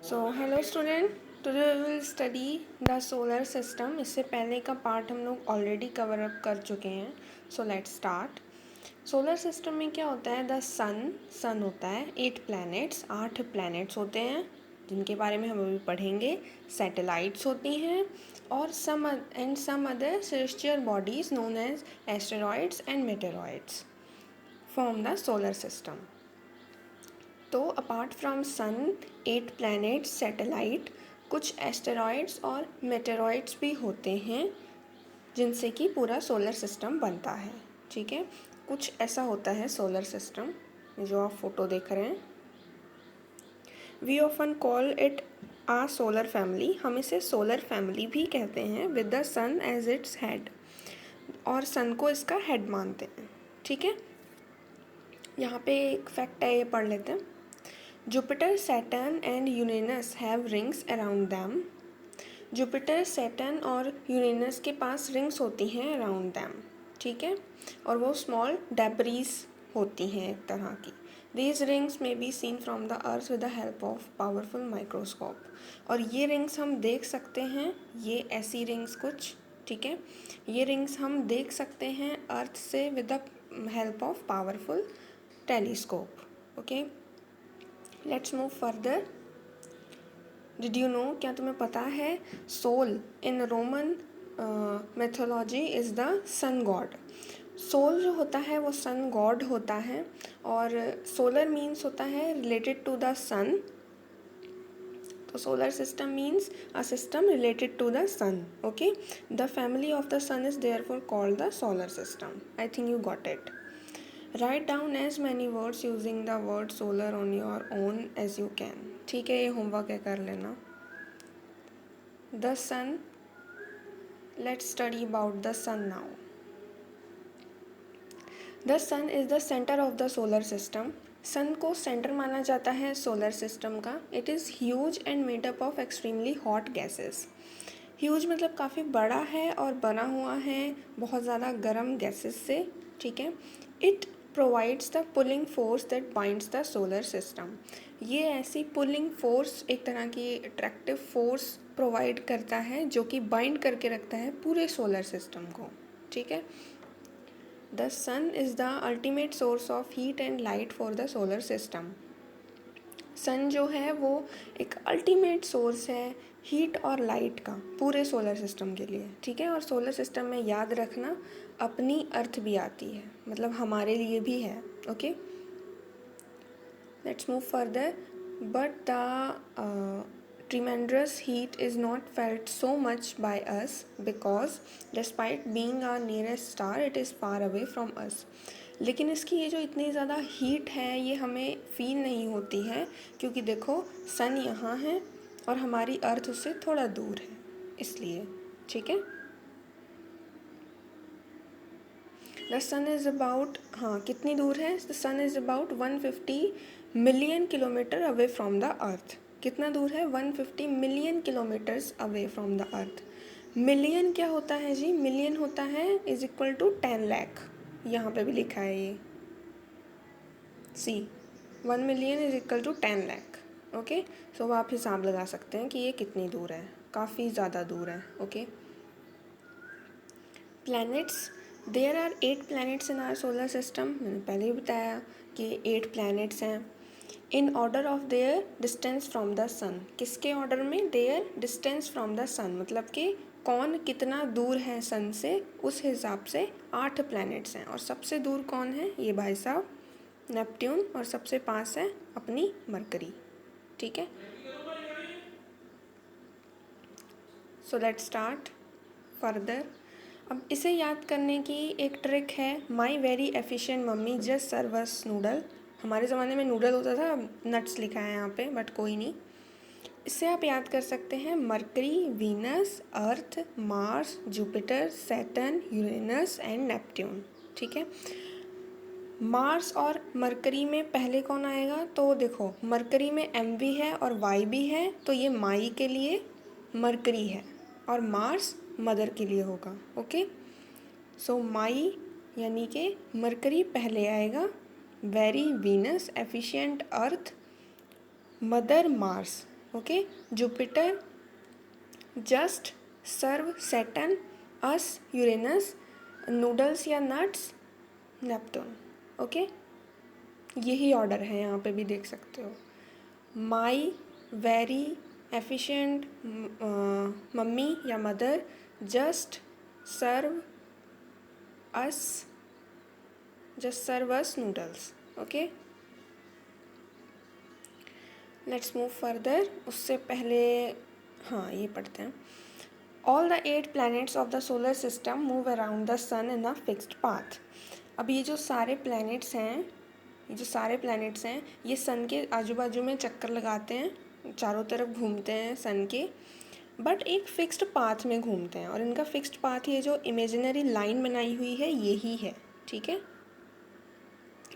Hello student, today we will study the solar system. इससे पहले का पार्ट हम लोग ऑलरेडी कवर अप कर चुके हैं। So let's start. Solar system में क्या होता है? द सन होता है, 8 प्लैनेट्स होते हैं जिनके बारे में हम अभी पढ़ेंगे। सैटेलाइट्स होती हैं और some other celestial bodies known as asteroids and meteoroids form the solar system. तो apart from sun, 8 planets, satellite, कुछ एस्टेरॉइड्स और मेटेरॉइड्स भी होते हैं जिनसे कि पूरा सोलर सिस्टम बनता है। ठीक है, कुछ ऐसा होता है सोलर सिस्टम जो आप फोटो देख रहे हैं। We often call it a solar family. हम इसे सोलर फैमिली भी कहते हैं with the sun as its head, और सन को इसका हेड मानते हैं। ठीक है, यहाँ पे एक फैक्ट है, ये पढ़ लेते हैं। Jupiter, Saturn and Uranus have rings around them. Jupiter, Saturn और यूरेनस के पास रिंग्स होती हैं अराउंड दैम। ठीक है, और वो स्मॉल डेब्रीज होती हैं एक तरह की। दीज रिंग्स में be seen from the earth with the help of powerful microscope. और ये रिंग्स हम देख सकते हैं, ये ऐसी रिंग्स कुछ। ठीक है, ये रिंग्स हम देख सकते हैं अर्थ से with the help of powerful telescope. Okay, let's move further. Did you know, क्या तुम्हें पता है, sol in Roman mythology is the sun god. Sol जो होता है वो सन गॉड होता है, और सोलर मीन्स होता है रिलेटेड टू द सन। तो solar system means a system related to the sun. Okay, the family of the sun is therefore called the solar system. I think you got it. Write down as many words using the word solar on your own as you can. ठीक है, ये homework है, कर लेना। The sun, let's study about the sun now. The sun is the centre of the solar system. सन को centre माना जाता है सोलर सिस्टम का। It is huge and made up of extremely hot gases. Huge मतलब काफ़ी बड़ा है और बना हुआ है बहुत ज़्यादा गर्म गैसेस से। ठीक है, it provides the pulling force that binds the solar system. ये ऐसी पुलिंग फोर्स, एक तरह की अट्रैक्टिव फोर्स प्रोवाइड करता है जो कि बाइंड करके रखता है पूरे सोलर सिस्टम को। ठीक है, the sun is the ultimate source of heat and light for the solar system. Sun जो है वो एक अल्टीमेट सोर्स है हीट और लाइट का पूरे सोलर सिस्टम के लिए। ठीक है, और सोलर सिस्टम में याद रखना अपनी अर्थ भी आती है, मतलब हमारे लिए भी है। Okay, let's move further. But the tremendous heat is not felt so much by us because despite being our nearest star it is far away from us। लेकिन इसकी ये जो इतनी ज़्यादा हीट है ये हमें फील नहीं होती है, क्योंकि देखो सन यहाँ है और हमारी अर्थ उससे थोड़ा दूर है, इसलिए। ठीक है, द सन इज़ अबाउट, हाँ कितनी दूर है? The sun is about 150 million kilometre away from the earth. कितना दूर है? 150 million kilometres away from the earth. Million क्या होता है जी? मिलियन होता है इज इक्वल टू 10 लाख। यहाँ पे भी लिखा है ये, see 1 million is equal to 10 lakh. Okay, so आप हिसाब लगा सकते हैं कि ये कितनी दूर है, काफ़ी ज़्यादा दूर है। Okay, planets, there are 8 planets in our solar system. मैंने पहले ही बताया कि 8 प्लैनेट्स हैं। In order of their distance from the sun. किसके ऑर्डर में? Their distance from the sun, मतलब कि कौन कितना दूर है सन से, उस हिसाब से 8 प्लैनेट्स हैं। और सबसे दूर कौन है? ये भाई साहब नेपट्यून, और सबसे पास है अपनी मरकरी। ठीक है, सो लेट्स स्टार्ट फर्दर। अब इसे याद करने की एक ट्रिक है, my very efficient mummy just serve us noodle. हमारे ज़माने में नूडल होता था, नट्स लिखा है यहाँ पे, बट कोई नहीं। इससे आप याद कर सकते हैं mercury, Venus, earth, Mars, Jupiter, Saturn, Uranus and Neptune. ठीक है, मार्स और मरकरी में पहले कौन आएगा? तो देखो मरकरी में एम भी है और वाई भी है, तो ये माई के लिए मरकरी है, और मार्स मदर के लिए होगा। ओके, सो माई यानी कि मरकरी पहले आएगा, very Venus, efficient Earth, mother Mars, okay, Jupiter just serve Saturn, us Uranus, noodles या नट्स नेपटून। ओके, यही ऑर्डर है, यहाँ पे भी देख सकते हो। माई, वेरी, एफिशिएंट, मम्मी या mother, just serve us noodles. Okay, let's move further. उससे पहले हाँ ये पढ़ते हैं। All the 8 planets of the solar system move around the sun in a fixed path. अब ये जो सारे प्लैनेट्स हैं ये सन के आजू बाजू में चक्कर लगाते हैं, चारों तरफ घूमते हैं सन के, बट एक फिक्स्ड पाथ में घूमते हैं। और इनका फिक्स्ड पाथ, ये जो इमेजिनरी लाइन बनाई हुई है यही है, ठीक है।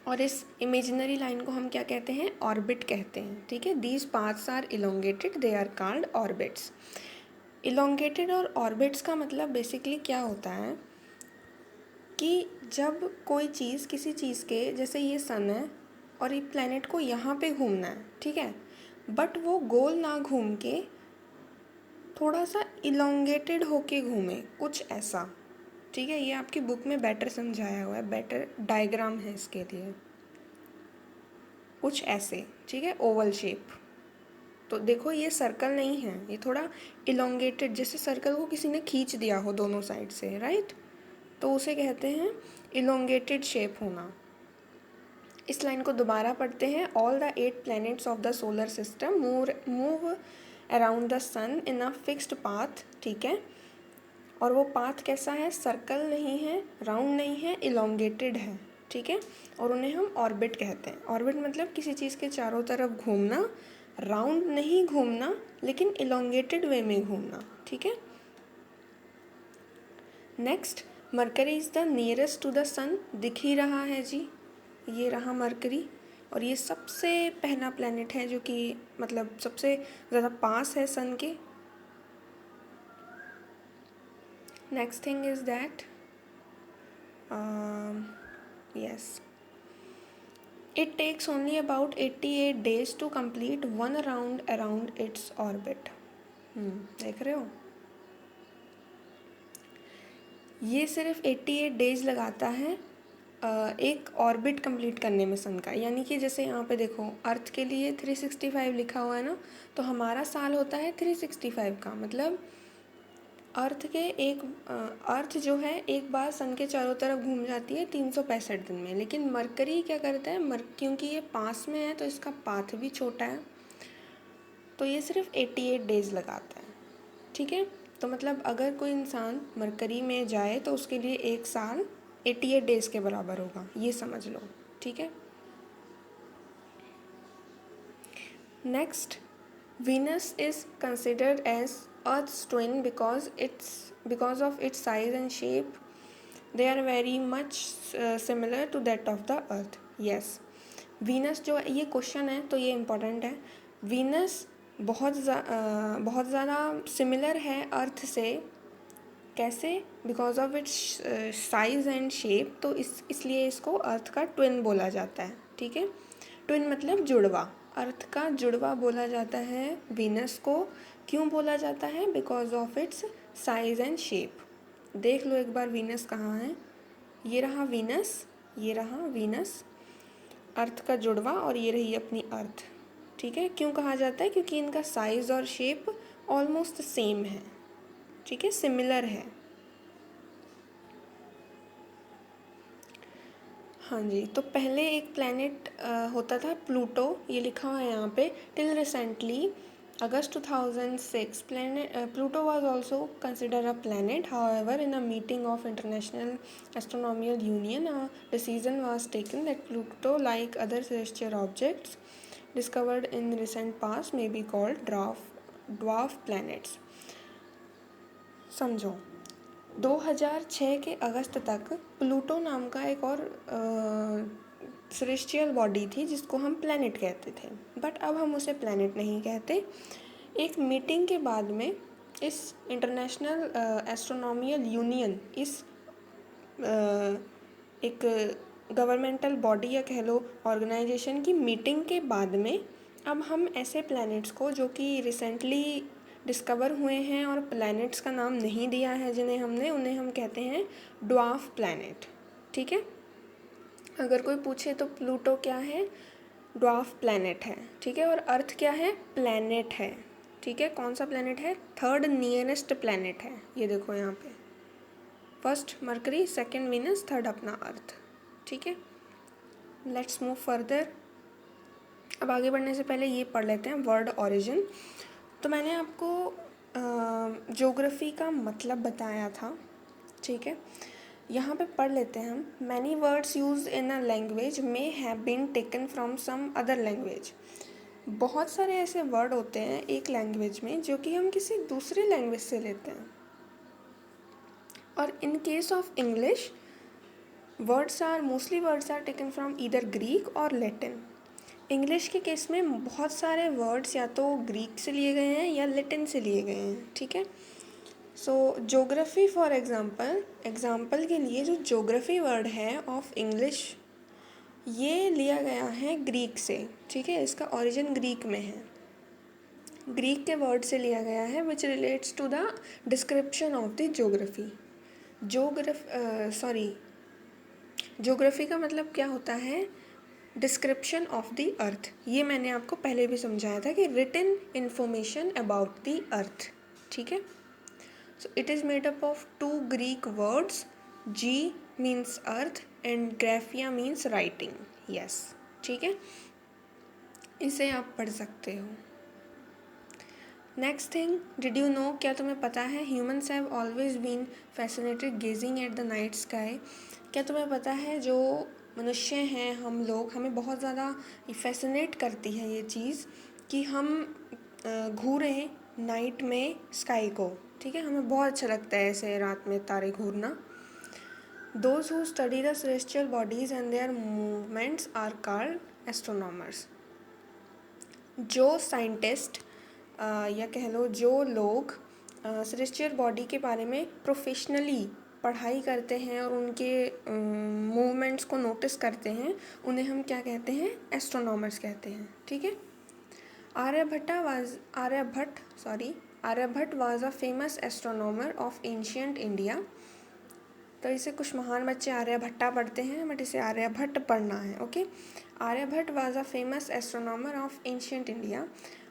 और इस इमेजिनरी लाइन को हम क्या कहते हैं? ऑर्बिट कहते हैं, ठीक है। These paths are elongated, they are called orbits. Elongated और ऑर्बिट्स का मतलब बेसिकली क्या होता है कि जब कोई चीज़ किसी चीज़ के, जैसे ये सन है और ये प्लैनेट को यहाँ पे घूमना है, ठीक है, बट वो गोल ना घूम के थोड़ा सा इलोंगेटेड होके घूमे, कुछ ऐसा, ठीक है। ये आपकी बुक में बेटर समझाया हुआ है, बेटर डायग्राम है इसके लिए, कुछ ऐसे, ठीक है, ओवल शेप। तो देखो ये सर्कल नहीं है, ये थोड़ा इलोंगेटेड, जैसे सर्कल को किसी ने खींच दिया हो दोनों साइड से, राइट, तो उसे कहते हैं इलोंगेटेड शेप होना। इस लाइन को दोबारा पढ़ते हैं। All the 8 planets of the solar system move around the sun in a fixed path, ठीक है। और वो पाथ कैसा है? सर्कल नहीं है, राउंड नहीं है, इलोंगेटेड है, ठीक है। और उन्हें हम ऑर्बिट कहते हैं। ऑर्बिट मतलब किसी चीज़ के चारों तरफ घूमना, राउंड नहीं घूमना लेकिन इलोंगेटेड वे में घूमना, ठीक है। Next, Mercury is the nearest to the sun, दिख ही रहा है जी, ये रहा मरकरी, और ये सबसे पहला प्लैनेट है जो कि मतलब सबसे ज़्यादा पास है सन के। Next thing is that yes, it takes only about 88 days to complete one round around its orbit। देख रहे हो, ये सिर्फ 88 डेज लगाता है एक ऑर्बिट कंप्लीट करने में सन का। यानी कि जैसे यहाँ पे देखो अर्थ के लिए 365 लिखा हुआ है ना, तो हमारा साल होता है 365 का, मतलब अर्थ जो है एक बार सन के चारों तरफ घूम जाती है 365 दिन में। लेकिन मरकरी क्या करता है, क्योंकि ये पास में है तो इसका पाथ भी छोटा है, तो ये सिर्फ 88 डेज लगाता है, ठीक है। तो मतलब अगर कोई इंसान मरकरी में जाए तो उसके लिए एक साल 88 डेज के बराबर होगा, ये समझ लो, ठीक है। Next, Venus is considered as Earth's twin because of its size and shape. They are very much similar to that of the Earth. Yes, Venus जो ये क्वेश्चन है तो ये इम्पोर्टेंट है। Venus बहुत ज़्यादा सिमिलर है अर्थ से। कैसे? Because of its size and shape, तो इसलिए इसको अर्थ का ट्विन बोला जाता है, ठीक है। ट्विन मतलब जुड़वा, अर्थ का जुड़वा बोला जाता है वीनस को। क्यों बोला जाता है? Because of its size and shape. देख लो एक बार वीनस कहाँ है, ये रहा वीनस, ये रहा वीनस, अर्थ का जुड़वा, और ये रही अपनी अर्थ, ठीक है। क्यों कहा जाता है? क्योंकि इनका साइज और शेप ऑलमोस्ट सेम है, ठीक है, सिमिलर है। हाँ जी, तो पहले एक प्लैनेट होता था प्लूटो, ये लिखा हुआ है यहाँ पे। Till recently August 2006 Pluto was also considered a planet. However, in a meeting of International Astronomical Union, a decision was taken that Pluto, like other celestial objects discovered in recent past, may be called dwarf planets। समझो, 2006 के अगस्त तक Pluto नाम का एक और celestial body थी जिसको हम प्लैनेट कहते थे, बट अब हम उसे प्लैनेट नहीं कहते। एक मीटिंग के बाद में इस इंटरनेशनल एस्ट्रोनॉमिकल यूनियन, इस एक गवर्नमेंटल बॉडी या कह लो ऑर्गेनाइजेशन की मीटिंग के बाद में अब हम ऐसे प्लैनेट्स को जो कि रिसेंटली डिस्कवर हुए हैं और प्लैनेट्स का नाम नहीं दिया है जिन्हें हमने, उन्हें हम कहते हैं ड्वार्फ प्लैनेट। ठीक है, अगर कोई पूछे तो प्लूटो क्या है, ड्वार्फ प्लैनेट है। ठीक है, और अर्थ क्या है, प्लैनेट है। ठीक है, कौन सा प्लैनेट है, थर्ड नियरेस्ट प्लैनेट है। ये देखो यहाँ पे, first Mercury, second Venus, third अपना अर्थ। ठीक है, लेट्स मूव फर्दर। अब आगे बढ़ने से पहले ये पढ़ लेते हैं वर्ड ओरिजिन। तो मैंने आपको ज्योग्राफी का मतलब बताया था। ठीक है, यहाँ पे पढ़ लेते हैं हम। Many words use in a language may have been taken from some other language. बहुत सारे ऐसे वर्ड होते हैं एक लैंग्वेज में जो कि हम किसी दूसरे लैंग्वेज से लेते हैं। और in case of English words are taken from either Greek और लैटिन। इंग्लिश के केस में बहुत सारे वर्ड्स या तो ग्रीक से लिए गए हैं या लैटिन से लिए गए हैं। ठीक है, सो ज्योग्राफी फॉर एग्जाम्पल के लिए जो ज्योग्राफी वर्ड है ऑफ इंग्लिश, ये लिया गया है ग्रीक से। ठीक है, इसका ओरिजिन ग्रीक में है, ग्रीक के वर्ड से लिया गया है which relates to the description of the geography. Geography का मतलब क्या होता है, डिस्क्रिप्शन ऑफ द अर्थ। ये मैंने आपको पहले भी समझाया था कि written information about the Earth. ठीक है, so it is made up of two Greek words, ge means Earth and graphia means writing. Yes, ठीक है, इसे आप पढ़ सकते हो। Next thing, did you know, क्या तुम्हें पता है, humans have always been fascinated gazing at the night sky. क्या तुम्हें पता है जो मनुष्य हैं हम लोग, हमें बहुत ज़्यादा फैसिनेट करती है ये चीज़ कि हम घूरें नाइट में स्काई को। ठीक है, हमें बहुत अच्छा लगता है ऐसे रात में तारे घूरना। Those who study the celestial bodies and their movements are called astronomers. जो साइंटिस्ट या कह लो जो लोग सेलेस्टियल बॉडी के बारे में प्रोफेशनली पढ़ाई करते हैं और उनके मूवमेंट्स को नोटिस करते हैं, उन्हें हम क्या कहते हैं, एस्ट्रोनॉमर्स कहते हैं। ठीक है, Aryabhatta was a famous astronomer of ancient India. तो इसे कुछ महान बच्चे आर्यभट्टा पढ़ते हैं, बट इसे आर्यभट्ट पढ़ना है। Okay, Aryabhatta was a famous astronomer of ancient India.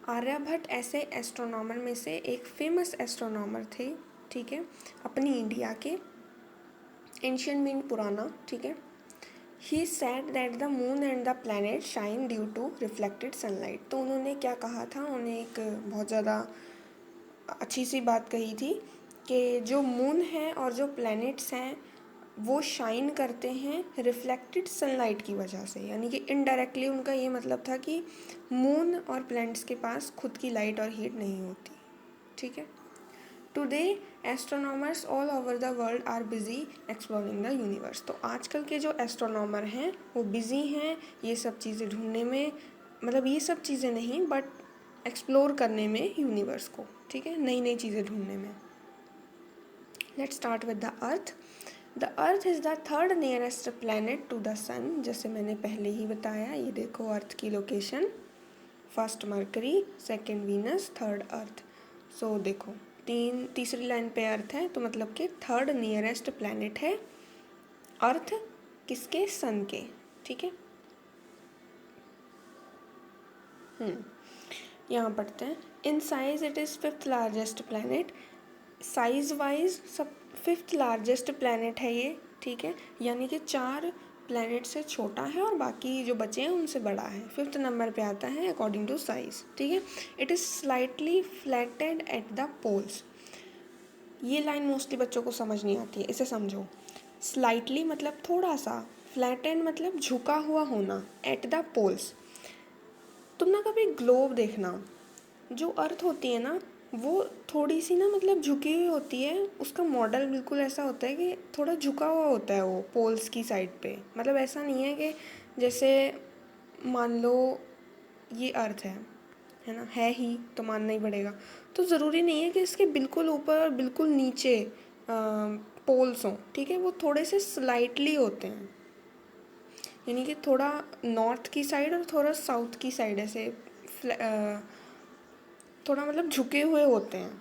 Aryabhatta ऐसे एस्ट्रोनॉमर में से एक फेमस एस्ट्रोनॉमर थे। ठीक है, अपनी इंडिया के, एंशियंट मीन पुराना। ठीक है, he said that the moon and the planet shine due to reflected sunlight. तो उन्होंने क्या कहा था, उन्हें एक बहुत ज़्यादा अच्छी सी बात कही थी कि जो मून है और जो प्लैनेट्स हैं वो शाइन करते हैं रिफ्लेक्टेड सनलाइट की वजह से। यानी कि इनडायरेक्टली उनका ये मतलब था कि मून और प्लैनेट्स के पास खुद की लाइट और हीट नहीं होती। ठीक है, today astronomers all over the world are busy exploring the universe. तो आजकल के जो एस्ट्रोनॉमर हैं वो बिज़ी हैं ये सब चीज़ें ढूंढने में, मतलब ये सब चीज़ें नहीं बट एक्सप्लोर करने में यूनिवर्स को। ठीक है, नई नई चीज़ें ढूंढने में। Let's start with the Earth. The earth is the third nearest planet to the sun. जैसे मैंने पहले ही बताया, ये देखो अर्थ की location, first Mercury, second Venus, third Earth. So देखो तीसरी लाइन पे अर्थ है, तो मतलब कि थर्ड नियरेस्ट प्लैनेट है अर्थ, किसके, सन के। ठीक है, यहाँ पढ़ते हैं। In size it is fifth largest planet. Size wise सब फिफ्थ लार्जेस्ट प्लैनेट है ये। ठीक है, यानी कि 4 प्लैनेट से छोटा है और बाकी जो बचे हैं उनसे बड़ा है। फिफ्थ नंबर पे आता है अकॉर्डिंग टू साइज। ठीक है, it is slightly flatted at the poles. ये लाइन मोस्टली बच्चों को समझ नहीं आती है, इसे समझो। स्लाइटली मतलब थोड़ा सा, फ्लैटेड मतलब झुका हुआ होना, एट द पोल्स। तुम ना कभी ग्लोब देखना, जो अर्थ होती है ना वो थोड़ी सी ना मतलब झुकी हुई होती है, उसका मॉडल बिल्कुल ऐसा होता है कि थोड़ा झुका हुआ होता है वो पोल्स की साइड पे। मतलब ऐसा नहीं है कि जैसे मान लो ये अर्थ है ना, है ही तो मानना ही पड़ेगा। तो ज़रूरी नहीं है कि इसके बिल्कुल ऊपर और बिल्कुल नीचे पोल्स हों। ठीक है, वो थोड़े से स्लाइटली होते हैं, यानी कि थोड़ा नॉर्थ की साइड और थोड़ा साउथ की साइड ऐसे थोड़ा मतलब झुके हुए होते हैं।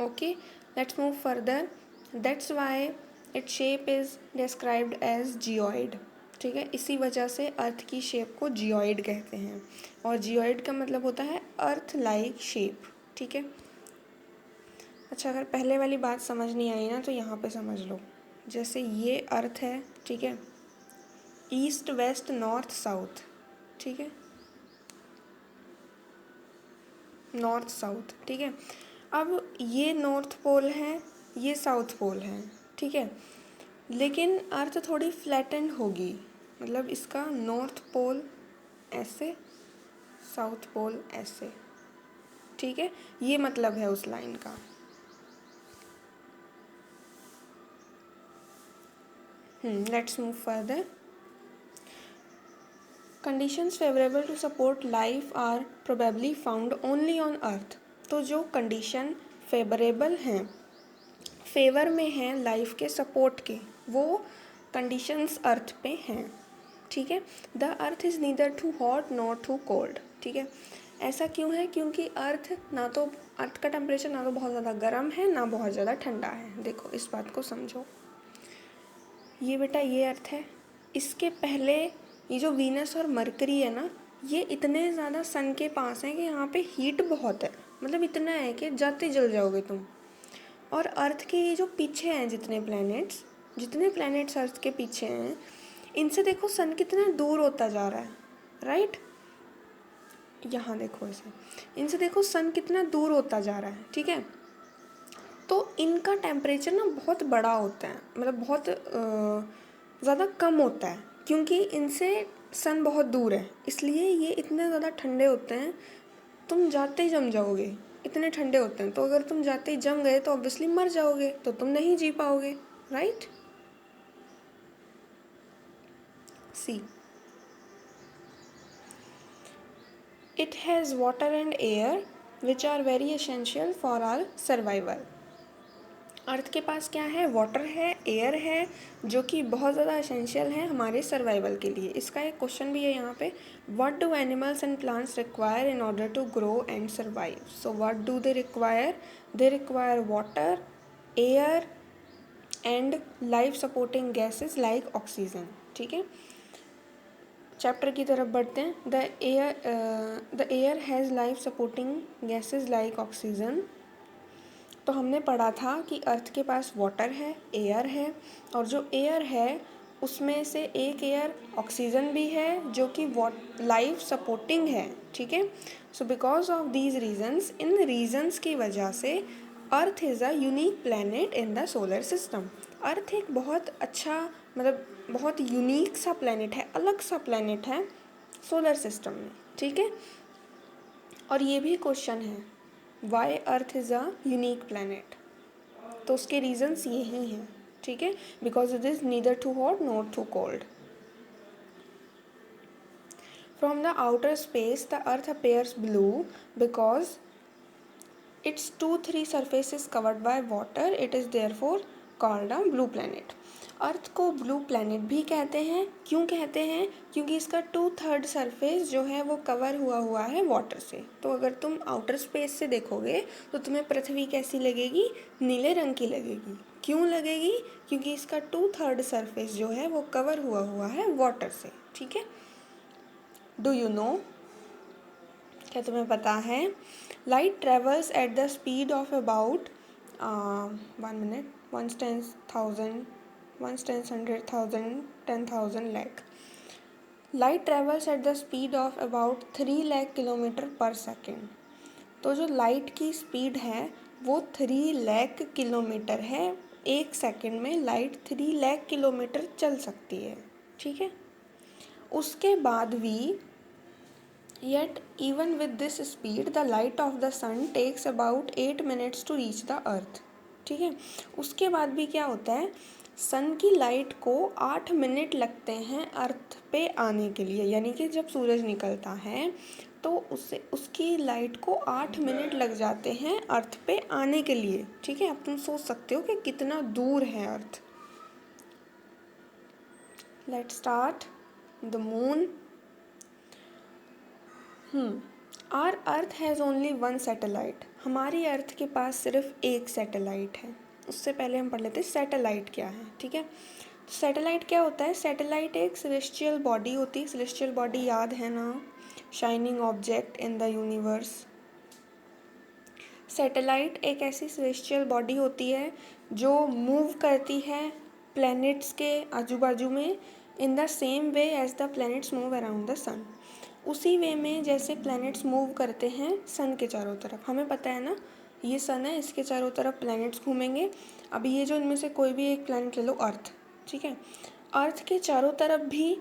Okay, let's move further. That's why its shape is described as geoid. ठीक है, इसी वजह से अर्थ की शेप को जियोइड कहते हैं, और जियोइड का मतलब होता है अर्थ लाइक शेप। ठीक है, अच्छा, अगर पहले वाली बात समझ नहीं आई ना तो यहाँ पे समझ लो। जैसे ये अर्थ है, ठीक है, ईस्ट वेस्ट नॉर्थ साउथ, ठीक है, नॉर्थ साउथ, ठीक है। अब ये नॉर्थ पोल है, ये साउथ पोल है, ठीक है, लेकिन अर्थ थोड़ी फ्लैटेंड होगी, मतलब इसका नॉर्थ पोल ऐसे, साउथ पोल ऐसे। ठीक है, ये मतलब है उस लाइन का। Let's move further. Conditions favourable to support life are probably found only on earth. तो जो कंडीशन फेवरेबल हैं, फेवर में हैं लाइफ के सपोर्ट के, वो कंडीशंस अर्थ पे हैं। ठीक है, the earth is neither too hot nor too cold. ठीक है, ऐसा क्यों है? क्योंकि अर्थ का टेम्परेचर ना तो बहुत ज़्यादा गर्म है ना बहुत ज़्यादा ठंडा है। देखो इस बात को समझो, ये बेटा ये अर्थ है, इसके पहले ये जो वीनस और मरकरी है ना, ये इतने ज़्यादा सन के पास हैं कि यहाँ पे हीट बहुत है, मतलब इतना है कि जाते जल जाओगे तुम। और अर्थ के ये जो पीछे हैं जितने प्लैनेट्स अर्थ के पीछे हैं, इनसे देखो सन कितना दूर होता जा रहा है, राइट। यहाँ देखो इसे, इनसे देखो सन कितना दूर होता जा रहा है, ठीक है। तो इनका टेम्परेचर ना बहुत बड़ा होता है, मतलब बहुत ज़्यादा कम होता है, क्योंकि इनसे सन बहुत दूर है, इसलिए ये इतने ज़्यादा ठंडे होते हैं, तुम जाते ही जम जाओगे, इतने ठंडे होते हैं। तो अगर तुम जाते ही जम गए तो ऑब्वियसली मर जाओगे, तो तुम नहीं जी पाओगे, right. See, it has water and air which are very essential for our survival. Earth के पास क्या है? वाटर है, एयर है, जो कि बहुत ज़्यादा एसेंशियल है हमारे सर्वाइवल के लिए। इसका एक क्वेश्चन भी है यहाँ पे, what do animals and plants require in order to grow and survive. So what do they require? They require water, air and life supporting gases like oxygen. ठीक है, चैप्टर की तरफ बढ़ते हैं। The air has life supporting gases like oxygen. तो हमने पढ़ा था कि अर्थ के पास वाटर है, एयर है, और जो एयर है उसमें से एक एयर ऑक्सीजन भी है जो कि लाइफ सपोर्टिंग है। ठीक है, so because of these reasons, इन रीजन्स की वजह से Earth is a unique planet in the solar system. Earth एक बहुत अच्छा, मतलब बहुत यूनिक सा प्लैनेट है, अलग सा प्लैनेट है सोलर सिस्टम में। ठीक है, और ये भी क्वेश्चन है, why earth is a unique planet, तो उसके रीजंस यही हैं। ठीक है, because it is neither too hot not too cold. From the outer space the earth appears blue because its 2-3 surface is covered by water. It is therefore called a blue planet. अर्थ को blue planet भी कहते हैं। क्यों कहते हैं? क्योंकि इसका 2/3 surface जो है वो कवर हुआ है वाटर से। तो अगर तुम आउटर स्पेस से देखोगे तो तुम्हें पृथ्वी कैसी लगेगी? नीले रंग की लगेगी। क्यों लगेगी? क्योंकि इसका 2/3 सरफेस जो है वो कवर हुआ है वाटर से। ठीक है, डू यू नो, क्या तुम्हें पता है? Light travels at the speed of about 1 minute, 1/10,000, 1/100,000, 10,000 lakh. Light travels at the speed of about 3 lakh kilometre पर सेकेंड। तो जो लाइट की स्पीड है वो 3 लाख किलोमीटर है। एक सेकेंड में लाइट 3 लाख किलोमीटर चल सकती है। ठीक है, उसके बाद भी Yet, even with this speed, the light of the sun takes about 8 minutes to reach the earth. ठीक है, उसके बाद भी क्या होता है? सन की लाइट को 8 मिनट लगते हैं अर्थ पे आने के लिए, यानी कि जब सूरज निकलता है तो उसकी लाइट को 8 मिनट लग जाते हैं अर्थ पे आने के लिए। ठीक है, अब तुम सोच सकते हो कि कितना दूर है Earth. Let's start. The moon, our earth has only one satellite, हमारी अर्थ के पास सिर्फ एक सैटेलाइट है। उससे पहले हम पढ़ लेते हैं सैटेलाइट क्या है, ठीक है। तो सैटेलाइट क्या होता है? सैटेलाइट एक सेलेस्टियल बॉडी होती है। सेलेस्टियल बॉडी याद है ना, shining object in the universe. Satellite एक ऐसी सेलेस्टियल बॉडी होती है जो मूव करती है प्लैनेट्स के आजू बाजू में in the same way as the planets move around the sun. उसी वे में जैसे प्लैनेट्स मूव करते हैं सन के चारों तरफ। हमें पता है ना, ये सन है, इसके चारों तरफ प्लैनेट्स घूमेंगे। अभी ये जो इनमें से कोई भी एक प्लैनेट ले लो, अर्थ, ठीक है। अर्थ के चारों तरफ भी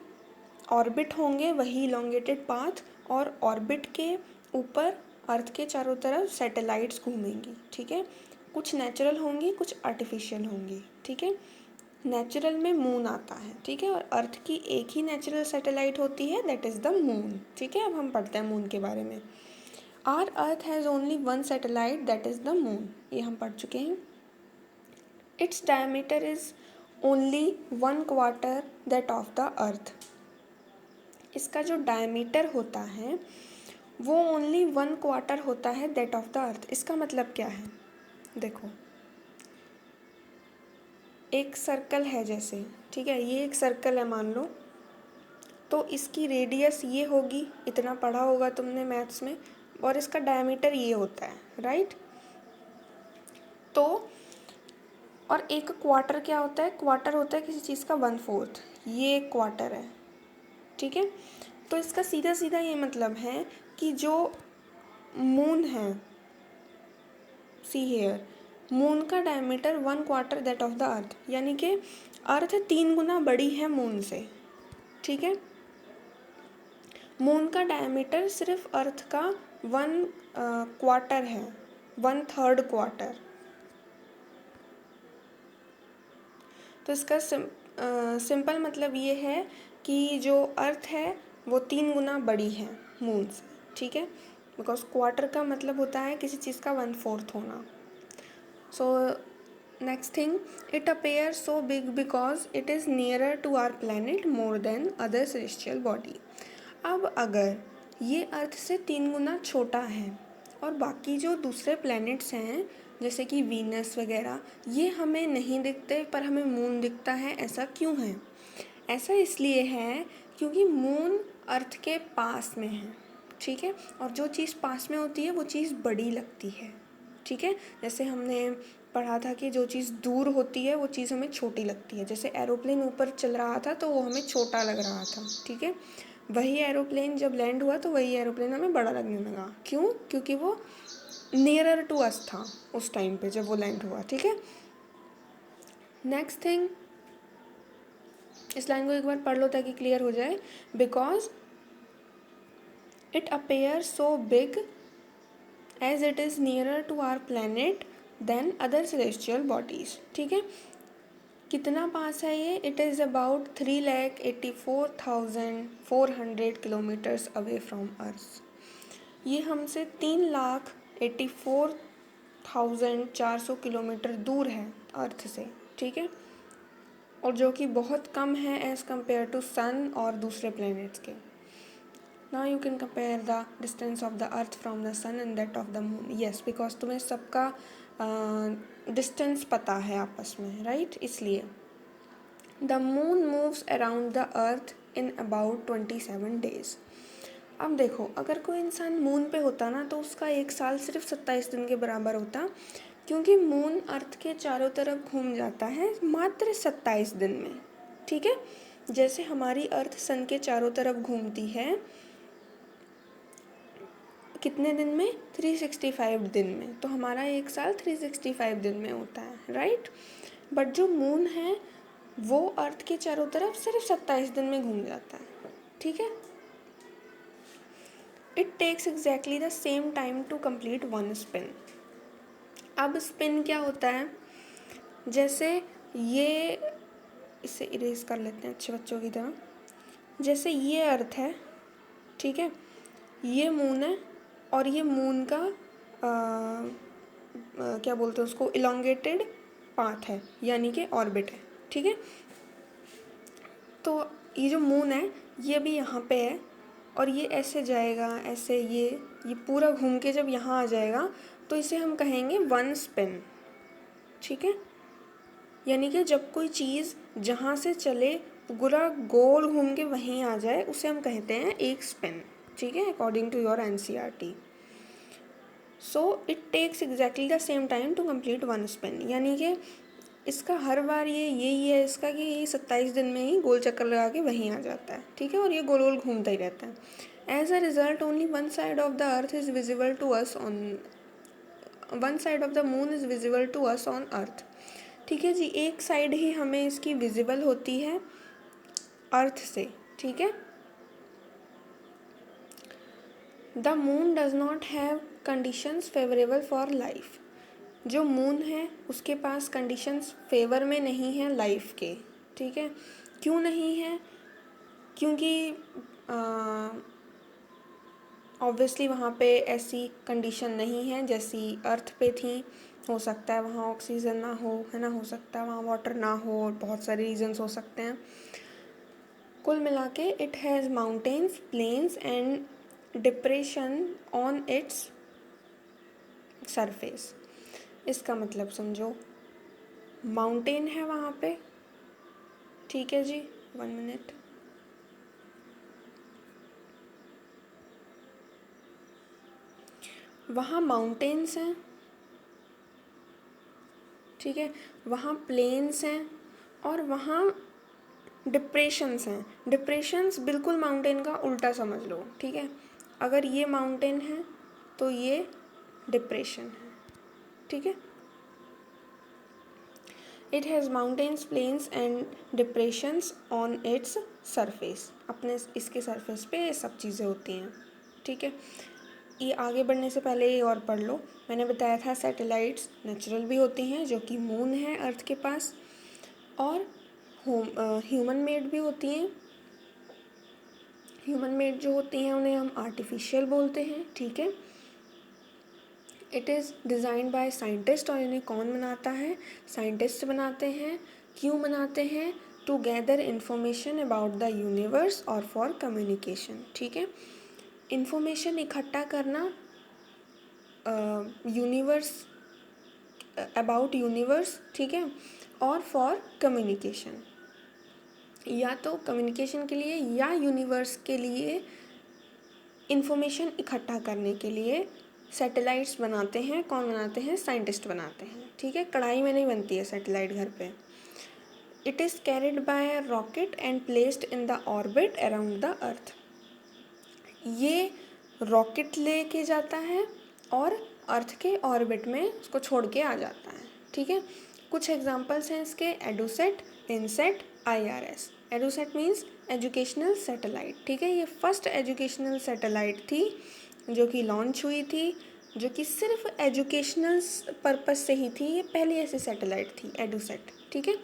ऑर्बिट होंगे, वही इलोंगेटेड पाथ, और ऑर्बिट के ऊपर अर्थ के चारों तरफ सैटेलाइट्स घूमेंगी, ठीक है। कुछ नेचुरल होंगी, कुछ आर्टिफिशियल होंगी, ठीक है। नेचुरल में मून आता है, ठीक है, और अर्थ की एक ही नेचुरल सैटेलाइट होती है, दैट इज़ द मून, ठीक है। अब हम पढ़ते हैं मून के बारे में। Our earth has only one satellite, that is the moon, ये हम पढ़ चुके हैं। Its diameter is only 1/4 that of the earth. इसका जो डायमीटर होता है वो ओनली 1/4 होता है दैट ऑफ द अर्थ। इसका मतलब क्या है? देखो, एक सर्कल है जैसे, ठीक है, ये एक सर्कल है मान लो, तो इसकी रेडियस ये होगी, इतना पढ़ा होगा तुमने मैथ्स में, और इसका डायमीटर ये होता है, राइट। तो और एक क्वार्टर क्या होता है? क्वार्टर होता है किसी चीज़ का 1/4, ये एक क्वार्टर है, ठीक है। तो इसका सीधा सीधा ये मतलब है कि जो मून है, सी हेयर, मून का डायमीटर 1/4 दैट ऑफ द अर्थ, यानी कि अर्थ 3 गुना बड़ी है मून से, ठीक है। मून का डायमीटर सिर्फ अर्थ का 1/4 है, 1/3 क्वार्टर। तो इसका सिंपल मतलब ये है कि जो अर्थ है वो 3 गुना बड़ी है मून से, ठीक है। बिकॉज क्वार्टर का मतलब होता है किसी चीज़ का 1/4 होना। So next thing, it appear so big because it is nearer to our planet more than other celestial body. अब अगर ये अर्थ से 3 गुना छोटा है और बाकी जो दूसरे प्लैनेट्स हैं जैसे कि वीनस वगैरह, ये हमें नहीं दिखते पर हमें मून दिखता है, ऐसा क्यों है? ऐसा इसलिए है क्योंकि मून अर्थ के पास में है, ठीक है, और जो चीज़ पास में होती है वो चीज़ बड़ी लगती है, ठीक है। जैसे हमने पढ़ा था कि जो चीज़ दूर होती है वो चीज़ हमें छोटी लगती है। जैसे एरोप्लेन ऊपर चल रहा था तो वो हमें छोटा लग रहा था, ठीक है। वही एरोप्लेन जब लैंड हुआ तो वही एरोप्लेन हमें बड़ा लगने लगा, क्यों? क्योंकि वो नियरर टू अस था उस टाइम पे जब वो लैंड हुआ, ठीक है। नेक्स्ट थिंग, इस लाइन को एक बार पढ़ लो ताकि क्लियर हो जाए। Because it appear so big as it is nearer to our planet than other celestial bodies, ठीक है। कितना पास है ये? It is about 3,84,400 kilometres away from Earth. ये हमसे 3,84,400 किलोमीटर दूर है अर्थ से, ठीक है, और जो कि बहुत कम है एज़ कम्पेयर टू सन और दूसरे प्लैनेट्स के। Now you can compare the distance of the earth from the sun and that of the moon. Yes, because तुम्हें सबका डिस्टेंस पता है आपस में, राइट, इसलिए। The moon moves around the earth in about 27 days. अब देखो, अगर कोई इंसान मून पे होता ना तो उसका एक साल सिर्फ 27 दिन के बराबर होता, क्योंकि मून अर्थ के चारों तरफ घूम जाता है मात्र 27 दिन में, ठीक है। जैसे हमारी अर्थ सन के चारों तरफ घूमती है कितने दिन में? 365 दिन में। तो हमारा एक साल 365 दिन में होता है, राइट। बट जो मून है वो अर्थ के चारों तरफ सिर्फ 27 दिन में घूम जाता है, ठीक है। It takes exactly the same time to complete one spin. अब स्पिन क्या होता है? जैसे ये, इसे इरेज कर लेते हैं अच्छे बच्चों की तरह। जैसे ये अर्थ है, ठीक है, ये मून है, और ये मून का क्या बोलते हैं उसको, इलोंगेटेड पाथ है, यानी कि ऑर्बिट है, ठीक है। तो ये जो मून है ये भी यहाँ पे है, और ये ऐसे जाएगा, ऐसे ये पूरा घूम के जब यहाँ आ जाएगा तो इसे हम कहेंगे वन स्पिन, ठीक है। यानी कि जब कोई चीज़ जहाँ से चले पूरा गोल घूम के वहीं आ जाए उसे हम कहते हैं एक स्पिन, ठीक है, according to your NCERT. So it takes exactly the same time to complete one spin, यानी कि इसका हर बार यही है इसका कि ये 27 दिन में ही गोल चक्कर लगा के वहीं आ जाता है, ठीक है, और ये गोल गोल घूमता ही रहता है। As a result only one side of the earth is visible to us on one side of the moon is visible to us on earth, ठीक है जी, एक साइड ही हमें इसकी विजिबल होती है अर्थ से, ठीक है। The moon does not have conditions favourable for life, जो मून है उसके पास कंडीशंस फेवर में नहीं है लाइफ के, ठीक है। क्यों नहीं है? क्योंकि ऑब्वियसली वहाँ पे ऐसी कंडीशन नहीं है जैसी अर्थ पे थी। हो सकता है वहाँ ऑक्सीजन ना हो, है ना, हो सकता है वहाँ वाटर ना हो, और बहुत सारे रीजंस हो सकते हैं। कुल मिला के it has mountains, plains and depression on its surface. इसका मतलब समझो, माउंटेन है वहाँ पे, ठीक है जी, 1 मिनट। वहाँ माउंटेन्स हैं, ठीक है, वहाँ प्लेन्स हैं और वहाँ डिप्रेशंस हैं। डिप्रेशंस बिल्कुल माउंटेन का उल्टा समझ लो, ठीक है। अगर ये माउंटेन है तो ये डिप्रेशन है, ठीक है। It has mountains, plains and depressions on its surface. अपने इसके सरफेस पे ये सब चीज़ें होती हैं, ठीक है। ये आगे बढ़ने से पहले ये और पढ़ लो। मैंने बताया था सैटेलाइट्स नेचुरल भी होती हैं, जो कि मून है अर्थ के पास, और ह्यूमन मेड भी होती हैं। ह्यूमन मेड जो होती हैं उन्हें हम आर्टिफिशियल बोलते हैं, ठीक है। It is designed by scientist, और इन्हें कौन बनाता है? साइंटिस्ट बनाते हैं। क्यों बनाते हैं? To gather information about the universe और फॉर कम्युनिकेशन, ठीक है। इंफॉर्मेशन इकट्ठा करना यूनिवर्स, अबाउट यूनिवर्स, ठीक है, और फॉर कम्युनिकेशन, या तो कम्युनिकेशन के लिए या यूनिवर्स के लिए इंफॉर्मेशन इकट्ठा करने के लिए सैटेलाइट्स बनाते हैं। कौन बनाते हैं? साइंटिस्ट बनाते हैं, ठीक है। कढ़ाई में नहीं बनती है सैटेलाइट घर पे। It is carried by a rocket and placed in the orbit around the अर्थ। ये रॉकेट लेके जाता है और अर्थ के ऑर्बिट में उसको छोड़ के आ जाता है, ठीक है। कुछ एग्जांपल्स हैं इसके: EDUSAT, INSAT, IRS। EDUSAT means educational satellite, ठीक है। ये फर्स्ट एजुकेशनल सैटेलाइट थी जो कि लॉन्च हुई थी, जो कि सिर्फ एजुकेशनल पर्पस से ही थी। ये पहली ऐसी सैटेलाइट थी, एडुसेट, ठीक है।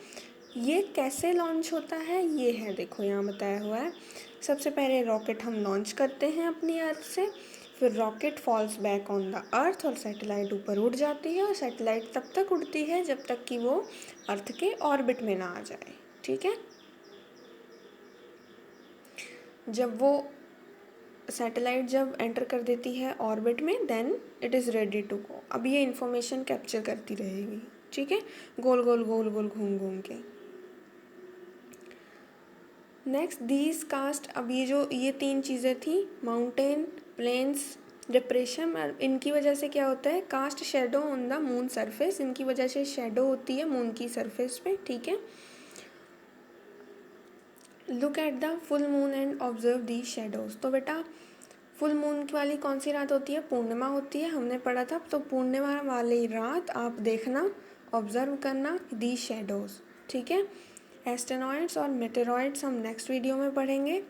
ये कैसे लॉन्च होता है? ये है, देखो यहाँ बताया हुआ है। सबसे पहले रॉकेट हम लॉन्च करते हैं अपनी अर्थ से, फिर rocket falls back on the earth और सैटेलाइट ऊपर उड़ जाती है, और सैटेलाइट तब तक उड़ती है जब तक कि वो अर्थ के ऑर्बिट में ना आ जाए, ठीक है। जब वो सैटेलाइट जब एंटर कर देती है ऑर्बिट में, then it is ready to go. अब ये इंफॉर्मेशन कैप्चर करती रहेगी, ठीक है, गोल गोल गोल गोल घूम घूम के। नेक्स्ट दीज कास्ट, अब ये 3 चीज़ें थी, माउंटेन, प्लेन्स, डिप्रेशन। इनकी वजह से क्या होता है? Cast shadow on the moon surface. इनकी वजह से शेडो होती है मून की सरफेस पे, ठीक है। Look at the full moon and observe the shadows. तो बेटा फुल मून वाली कौन सी रात होती है? पूर्णिमा होती है, हमने पढ़ा था। तो पूर्णिमा वाली रात आप देखना, ऑब्जर्व करना दी शेडोज, ठीक है। एस्टेरॉइड्स और मेटेरॉइड्स हम नेक्स्ट वीडियो में पढ़ेंगे।